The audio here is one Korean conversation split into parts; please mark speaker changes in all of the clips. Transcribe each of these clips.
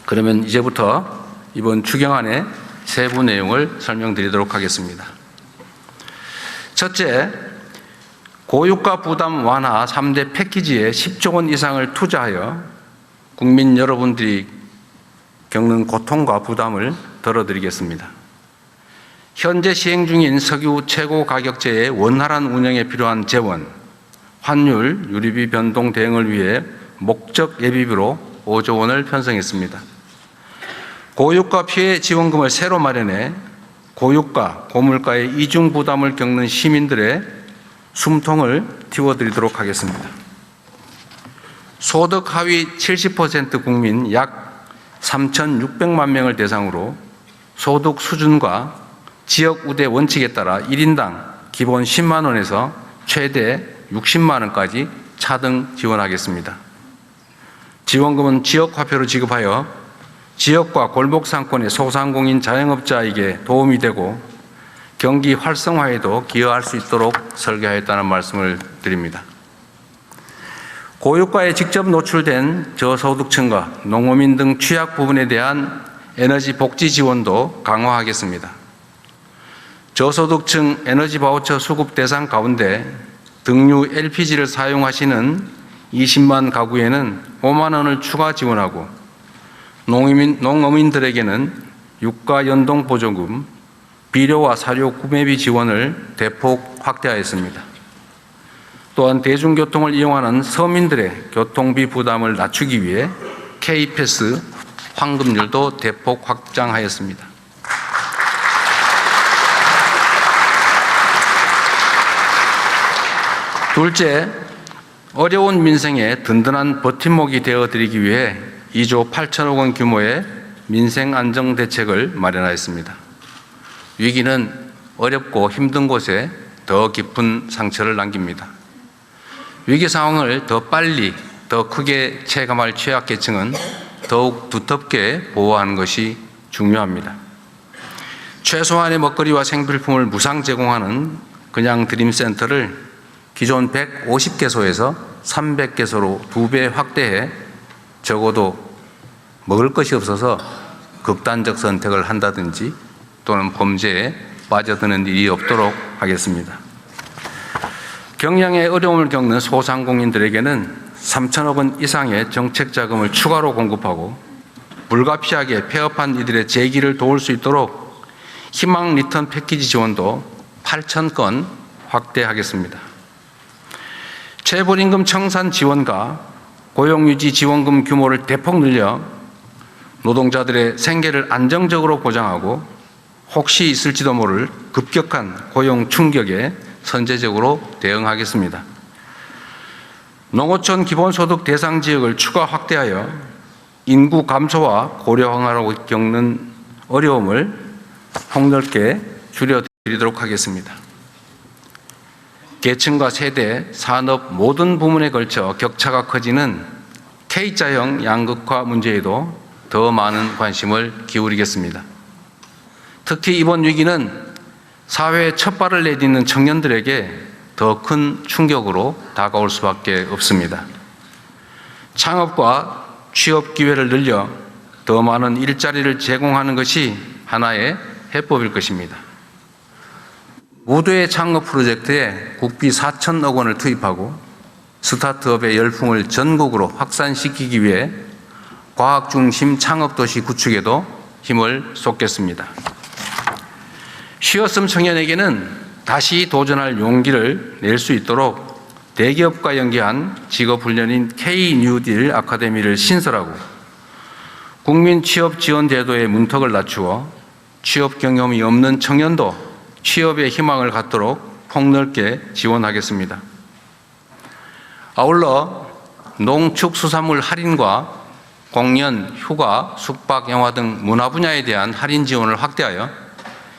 Speaker 1: 그러면 이제부터 이번 추경안의 세부 내용을 설명드리도록 하겠습니다. 첫째, 고유가 부담 완화 3대 패키지에 10조 원 이상을 투자하여 국민 여러분들이 겪는 고통과 부담을 덜어드리겠습니다. 현재 시행 중인 석유 최고 가격제의 원활한 운영에 필요한 재원, 환율, 유류비 변동 대응을 위해 목적 예비비로 5조 원을 편성했습니다. 고유가 피해 지원금을 새로 마련해 고유가, 고물가의 이중 부담을 겪는 시민들의 숨통을 틔워드리도록 하겠습니다. 소득 하위 70% 국민 약 3,600만 명을 대상으로 소득 수준과 지역 우대 원칙에 따라 1인당 기본 10만 원에서 최대 60만 원까지 차등 지원하겠습니다. 지원금은 지역 화폐로 지급하여 지역과 골목 상권의 소상공인 자영업자에게 도움이 되고 경기 활성화에도 기여할 수 있도록 설계하였다는 말씀을 드립니다. 고유가에 직접 노출된 저소득층과 농어민 등 취약 부분에 대한 에너지 복지 지원도 강화하겠습니다. 저소득층 에너지 바우처 수급 대상 가운데 등유 LPG를 사용하시는 20만 가구에는 5만 원을 추가 지원하고 농어민들에게는 유가 연동 보조금, 비료와 사료 구매비 지원을 대폭 확대하였습니다. 또한 대중교통을 이용하는 서민들의 교통비 부담을 낮추기 위해 K패스 환급률도 대폭 확장하였습니다. 둘째, 어려운 민생에 든든한 버팀목이 되어드리기 위해 2조 8천억 원 규모의 민생안정대책을 마련하였습니다. 위기는 어렵고 힘든 곳에 더 깊은 상처를 남깁니다. 위기 상황을 더 빨리, 더 크게 체감할 취약계층은 더욱 두텁게 보호하는 것이 중요합니다. 최소한의 먹거리와 생필품을 무상 제공하는 그냥 드림센터를 기존 150개소에서 300개소로 2배 확대해 적어도 먹을 것이 없어서 극단적 선택을 한다든지 또는 범죄에 빠져드는 일이 없도록 하겠습니다. 경영에 어려움을 겪는 소상공인들에게는 3천억 원 이상의 정책 자금을 추가로 공급하고 불가피하게 폐업한 이들의 재기를 도울 수 있도록 희망 리턴 패키지 지원도 8천 건 확대하겠습니다. 재벌임금 청산 지원과 고용유지 지원금 규모를 대폭 늘려 노동자들의 생계를 안정적으로 보장하고 혹시 있을지도 모를 급격한 고용 충격에 선제적으로 대응하겠습니다. 농어촌 기본소득 대상 지역을 추가 확대하여 인구 감소와 고령화로 겪는 어려움을 폭넓게 줄여드리도록 하겠습니다. 계층과 세대, 산업 모든 부문에 걸쳐 격차가 커지는 K자형 양극화 문제에도 더 많은 관심을 기울이겠습니다. 특히 이번 위기는 사회에 첫 발을 내딛는 청년들에게 더 큰 충격으로 다가올 수밖에 없습니다. 창업과 취업 기회를 늘려 더 많은 일자리를 제공하는 것이 하나의 해법일 것입니다. 무도회 창업 프로젝트에 국비 4천억 원을 투입하고 스타트업의 열풍을 전국으로 확산시키기 위해 과학 중심 창업도시 구축에도 힘을 쏟겠습니다. 쉬었음 청년에게는 다시 도전할 용기를 낼 수 있도록 대기업과 연계한 직업훈련인 K-뉴딜 아카데미를 신설하고 국민 취업 지원 제도의 문턱을 낮추어 취업 경험이 없는 청년도 취업의 희망을 갖도록 폭넓게 지원하겠습니다. 아울러 농축수산물 할인과 공연, 휴가, 숙박, 영화 등 문화 분야에 대한 할인 지원을 확대하여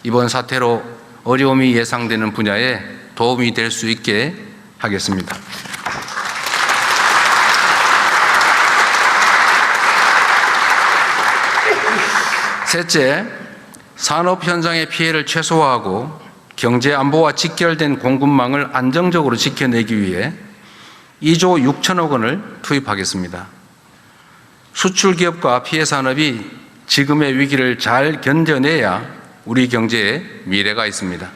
Speaker 1: 이번 사태로 어려움이 예상되는 분야에 도움이 될 수 있게 하겠습니다. 셋째, 산업 현장의 피해를 최소화하고 경제 안보와 직결된 공급망을 안정적으로 지켜내기 위해 2조 6천억 원을 투입하겠습니다. 수출 기업과 피해 산업이 지금의 위기를 잘 견뎌내야 우리 경제에 미래가 있습니다.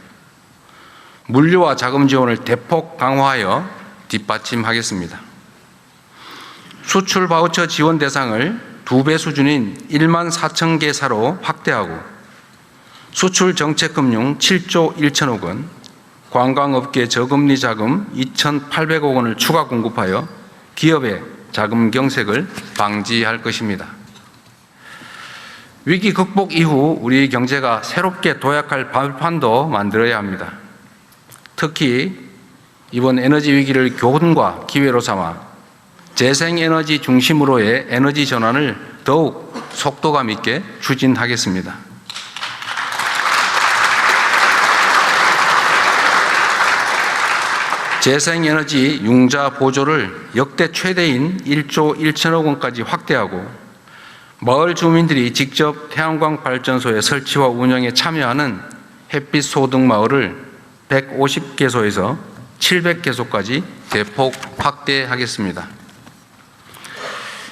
Speaker 1: 물류와 자금 지원을 대폭 강화하여 뒷받침하겠습니다. 수출 바우처 지원 대상을 2배 수준인 1만 4천 개사로 확대하고 수출 정책금융 7조 1천억 원, 관광업계 저금리 자금 2,800억 원을 추가 공급하여 기업의 자금 경색을 방지할 것입니다. 위기 극복 이후 우리 경제가 새롭게 도약할 발판도 만들어야 합니다. 특히 이번 에너지 위기를 교훈과 기회로 삼아 재생에너지 중심으로의 에너지 전환을 더욱 속도감 있게 추진하겠습니다. 재생에너지 융자 보조를 역대 최대인 1조 1천억 원까지 확대하고 마을 주민들이 직접 태양광 발전소의 설치와 운영에 참여하는 햇빛 소득 마을을 150개소에서 700개소까지 대폭 확대하겠습니다.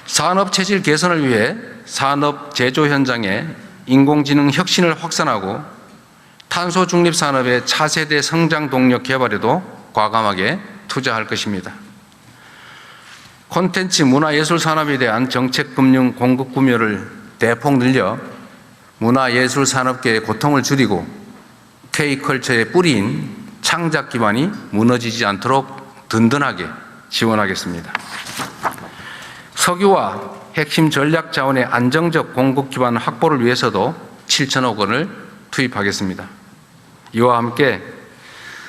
Speaker 1: 산업 체질 개선을 위해 산업 제조 현장에 인공지능 혁신을 확산하고 탄소 중립 산업의 차세대 성장 동력 개발에도 과감하게 투자할 것입니다. 콘텐츠 문화예술 산업에 대한 정책 금융 공급 구매를 대폭 늘려 문화예술 산업계의 고통을 줄이고 K컬처의 뿌리인 창작 기반이 무너지지 않도록 든든하게 지원하겠습니다. 석유와 핵심 전략 자원의 안정적 공급 기반 확보를 위해서도 7천억 원을 투입하겠습니다. 이와 함께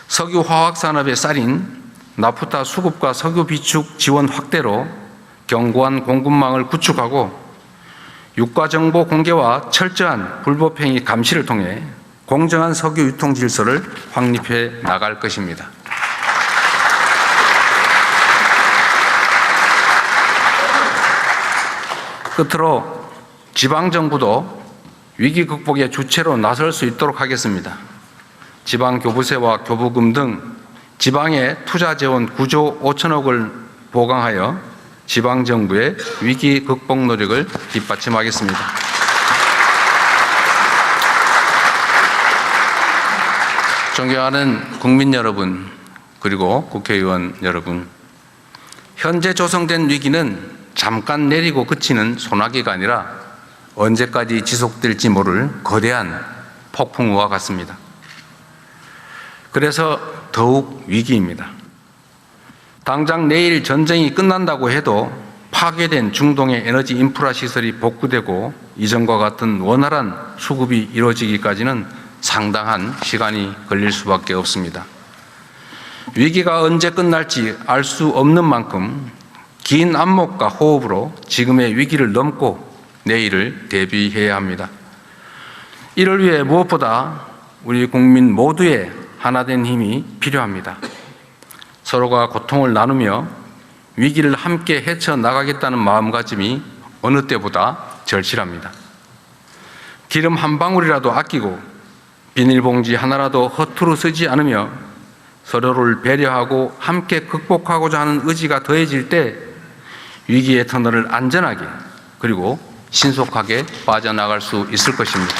Speaker 1: 석유 화학 산업의 쌀인 나프타 수급과 석유 비축 지원 확대로 견고한 공급망을 구축하고 유가 정보 공개와 철저한 불법행위 감시를 통해 공정한 석유 유통 질서를 확립해 나갈 것입니다. 끝으로 지방정부도 위기 극복의 주체로 나설 수 있도록 하겠습니다. 지방교부세와 교부금 등 지방의 투자 재원 9조 5천억을 보강하여 지방정부의 위기 극복 노력을 뒷받침하겠습니다. 존경하는 국민 여러분, 그리고 국회의원 여러분, 현재 조성된 위기는 잠깐 내리고 그치는 소나기가 아니라 언제까지 지속될지 모를 거대한 폭풍우와 같습니다. 그래서 더욱 위기입니다. 당장 내일 전쟁이 끝난다고 해도 파괴된 중동의 에너지 인프라 시설이 복구되고 이전과 같은 원활한 수급이 이루어지기까지는 상당한 시간이 걸릴 수밖에 없습니다. 위기가 언제 끝날지 알 수 없는 만큼 긴 안목과 호흡으로 지금의 위기를 넘고 내일을 대비해야 합니다. 이를 위해 무엇보다 우리 국민 모두의 하나된 힘이 필요합니다. 서로가 고통을 나누며 위기를 함께 헤쳐나가겠다는 마음가짐이 어느 때보다 절실합니다. 기름 한 방울이라도 아끼고 비닐봉지 하나라도 허투루 쓰지 않으며 서로를 배려하고 함께 극복하고자 하는 의지가 더해질 때 위기의 터널을 안전하게 그리고 신속하게 빠져나갈 수 있을 것입니다.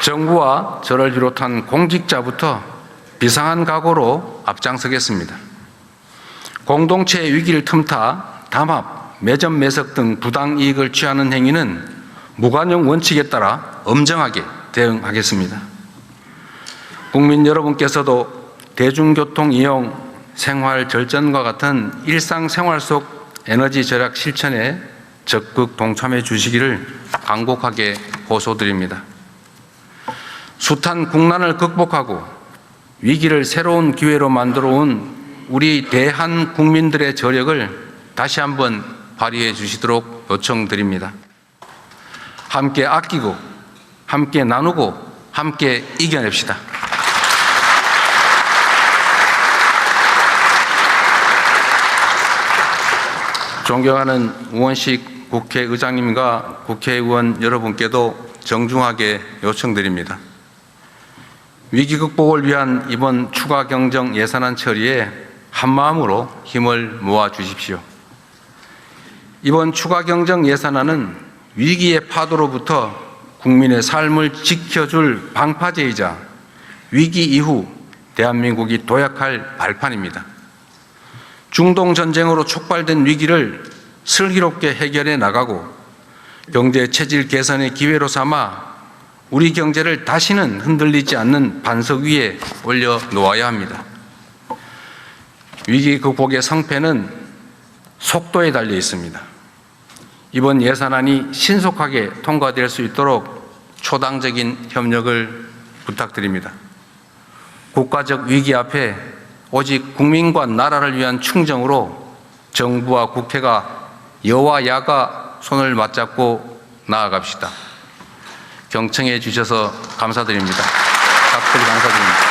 Speaker 1: 정부와 저를 비롯한 공직자부터 비상한 각오로 앞장서겠습니다. 공동체의 위기를 틈타 담합, 매점 매석 등 부당 이익을 취하는 행위는 무관용 원칙에 따라 엄정하게 대응하겠습니다. 국민 여러분께서도 대중교통 이용, 생활 절전과 같은 일상생활 속 에너지 절약 실천에 적극 동참해 주시기를 간곡하게 호소드립니다. 숱한 국난을 극복하고 위기를 새로운 기회로 만들어 온 우리 대한 국민들의 저력을 다시 한번 발휘해 주시도록 요청드립니다. 함께 아끼고, 함께 나누고, 함께 이겨냅시다. 존경하는 우원식 국회의장님과 국회의원 여러분께도 정중하게 요청드립니다. 위기 극복을 위한 이번 추가 경정 예산안 처리에 한마음으로 힘을 모아 주십시오. 이번 추가 경정 예산안은 위기의 파도로부터 국민의 삶을 지켜줄 방파제이자 위기 이후 대한민국이 도약할 발판입니다. 중동 전쟁으로 촉발된 위기를 슬기롭게 해결해 나가고 경제 체질 개선의 기회로 삼아 우리 경제를 다시는 흔들리지 않는 반석 위에 올려놓아야 합니다. 위기 극복의 성패는 속도에 달려 있습니다. 이번 예산안이 신속하게 통과될 수 있도록 초당적인 협력을 부탁드립니다. 국가적 위기 앞에 오직 국민과 나라를 위한 충정으로 정부와 국회가 여와 야가 손을 맞잡고 나아갑시다. 경청해 주셔서 감사드립니다. 각별히 감사드립니다.